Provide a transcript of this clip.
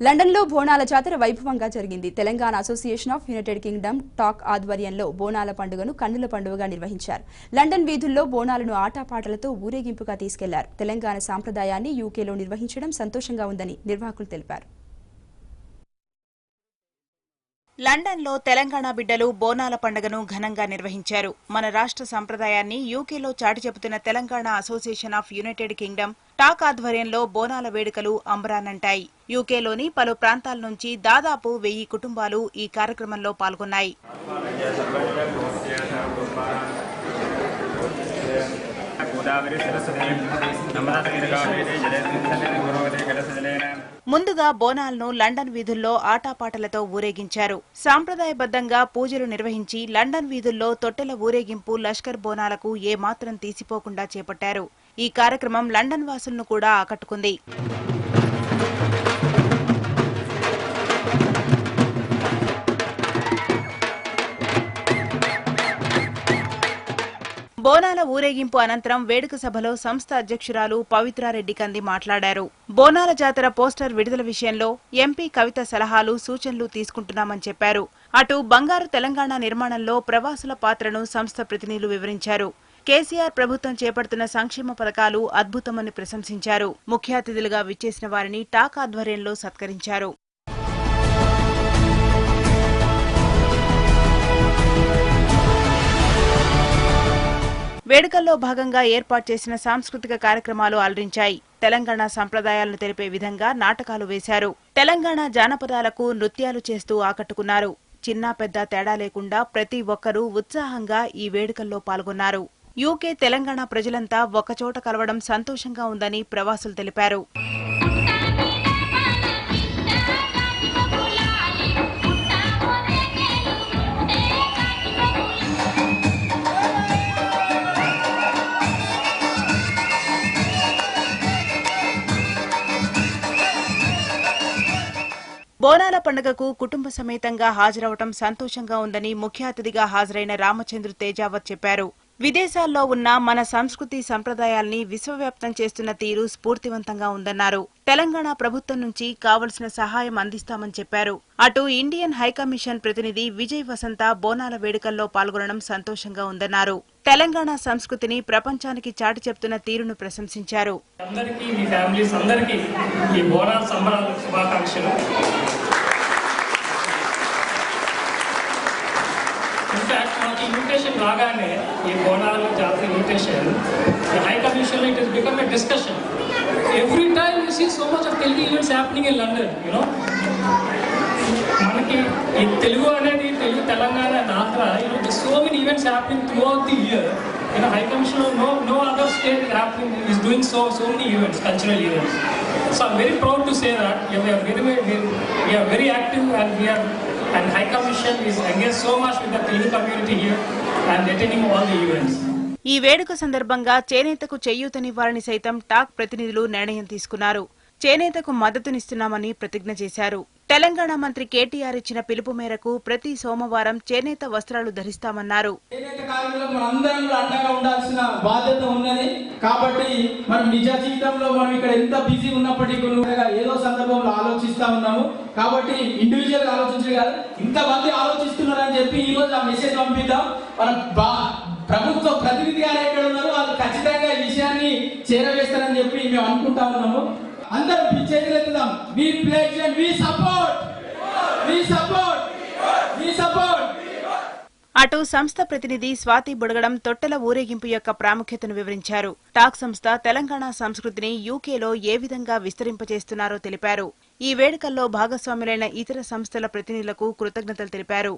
లండన్లో బోనాల జాతర వైభవంగా జరిగింది. Telangana association of United Kingdom talk ఆధ్వర్యంలో బోనాల పండుగను కన్నుల పండుగగా నిర్వహించారు. లండన్ వీధుల్లో బోనాలను ఆటపాటలతో ఊరేగింపుగా తీసుకెళ్లారు. తెలంగాణ సాంప్రదాయాన్ని యూకేలో నిర్వహించడం సంతోషంగా ఉందని నిర్వాహకులు తెలిపారు. లండన్లో తెలంగాణ బిడ్డలు బోనాల పండుగను ఘనంగా నిర్వహించారు. మన రాష్ట్ర సంప్రదాయాన్ని యూకేలో చాటి చెబుతున్న Telangana association of United Kingdom talk ఆధ్వర్యంలో బోనాల వేడుకలు అంబరాన్నంటాయి. యూకేలోని పలు ప్రాంతాల నుంచి దాదాపు 1000 కుటుంబాలు ఈ కార్యక్రమంలో పాల్గొన్నాయి. ముందుగా బోనాలను లండన్ వీధుల్లో ఆటాపాటలతో ఊరేగించారు. సాంప్రదాయబద్ధంగా పూజలు నిర్వహించి లండన్ వీధుల్లో తొట్టెల ఊరేగింపు లష్కర్ బోనాలకు ఏమాత్రం తీసిపోకుండా చేపట్టారు. ఈ కార్యక్రమం లండన్ వాసులను కూడా ఆకట్టుకుంది. బోనాల ఊరేగింపు అనంతరం వేడుక సభలో సంస్థ అధ్యక్షురాలు పవిత్రారెడ్డి కంది మాట్లాడారు. బోనాల జాతర పోస్టర్ విడుదల విషయంలో ఎంపీ కవిత సలహాలు సూచనలు తీసుకుంటున్నామని చెప్పారు. అటు బంగారు తెలంగాణ నిర్మాణంలో ప్రవాసుల పాత్రను సంస్థ ప్రతినిధులు వివరించారు. కేసీఆర్ ప్రభుత్వం చేపడుతున్న సంక్షేమ పథకాలు అద్భుతమని ప్రశంసించారు. ముఖ్య అతిథులుగా విచ్చేసిన వారిని టాక్ ఆధ్వర్యంలో సత్కరించారు. వేడుకల్లో భాగంగా ఏర్పాటు చేసిన సాంస్కృతిక కార్యక్రమాలు అలరించాయి. తెలంగాణ సంప్రదాయాలను తెలిపే విధంగా నాటకాలు వేశారు. తెలంగాణ జానపదాలకు నృత్యాలు చేస్తూ ఆకట్టుకున్నారు. చిన్న పెద్ద తేడా లేకుండా ప్రతి ఒక్కరూ ఉత్సాహంగా ఈ వేడుకల్లో పాల్గొన్నారు. యూకే తెలంగాణ ప్రజలంతా ఒకచోట కలవడం సంతోషంగా ఉందని ప్రవాసులు తెలిపారు. బోనాల పండుగకు కుటుంబ సమేతంగా హాజరవటం సంతోషంగా ఉందని ముఖ్య అతిథిగా హాజరైన రామచంద్రు తేజావత్ చెప్పారు. విదేశాల్లో ఉన్న మన సంస్కృతి సంప్రదాయాల్ని విశ్వవ్యాప్తం చేస్తున్న తీరు స్ఫూర్తివంతంగా ఉందన్నారు. తెలంగాణ ప్రభుత్వం నుంచి కావలసిన సహాయం అందిస్తామని చెప్పారు. అటు ఇండియన్ హైకమిషన్ ప్రతినిధి విజయ్ వసంత బోనాల వేడుకల్లో పాల్గొనడం సంతోషంగా ఉందన్నారు. తెలంగాణ సంస్కృతిని ప్రపంచానికి చాటి చెప్తున్న తీరును ప్రశంసించారు. ఇన్ఫాక్ట్ మాకు ఇన్విటేషన్ రాగానే ఈ బోనాల జాతర ఇన్విటేషన్ హై కమిషన్లో it has become a discussion. Every time you see so much of Telugu events happening in London. You know మనకి ఈ తెలుగు అనేది Telugu Telangana Andhra so many events happening throughout the year. High కమిషన్లో no other state happening is doing so many events, cultural events. So I'm very proud to say that we are very active and High Commission is engaged so much with the Telugu community here and attending all the events. ఈ వేడుక సందర్భంగా చేనేతకు చేయూతనివ్వాలని సైతం talk ప్రతినిధులు నిర్ణయం తీసుకున్నారు. చేనేతకు మద్దతునిస్తున్నామని ప్రతిజ్ఞ చేశారు. తెలంగాణ మంత్రి కేటీఆర్ ఇచ్చిన పిలుపు మేరకు ప్రతి సోమవారం చేనేత వస్త్రాలు ధరిస్తామన్నారు. చేనేత కార్మికులకు మనందరం అండగా ఉండాల్సిన బాధ్యత ఉన్నది. కాబట్టి మనం నిజ జీవితంలో మనం ఇక్కడ ఎంత బిజీ ఉన్నప్పటికీ ఏదో సందర్భంలో ఆలోచిస్తా ఉన్నాము. కాబట్టి ఇండివిజువల్ ఆలోచించే కాదు, ఇంతమంది ఆలోచిస్తున్నారని చెప్పి ఈ రోజు ఆ మెసేజ్ పంపిద్దాం. మనం ప్రభుత్వ ప్రతినిధి గారు ఎక్కడ ఉన్నారు, వాళ్ళు ఖచ్చితంగా ఈ విషయాన్ని చేరవేస్తారని చెప్పి మేము అనుకుంటా ఉన్నాము. అందరం చేతులెత్తుదాం. We pledge and we support. అటు సంస్థ ప్రతినిధి స్వాతి బుడగడం తొట్టెల ఊరేగింపు యొక్క ప్రాముఖ్యతను వివరించారు. టాక్ సంస్థ తెలంగాణ సంస్కృతిని యూకేలో ఏ విధంగా విస్తరింపచేస్తున్నారో తెలిపారు. ఈ వేడుకల్లో భాగస్వాములైన ఇతర సంస్థల ప్రతినిధులకు కృతజ్ఞతలు తెలిపారు.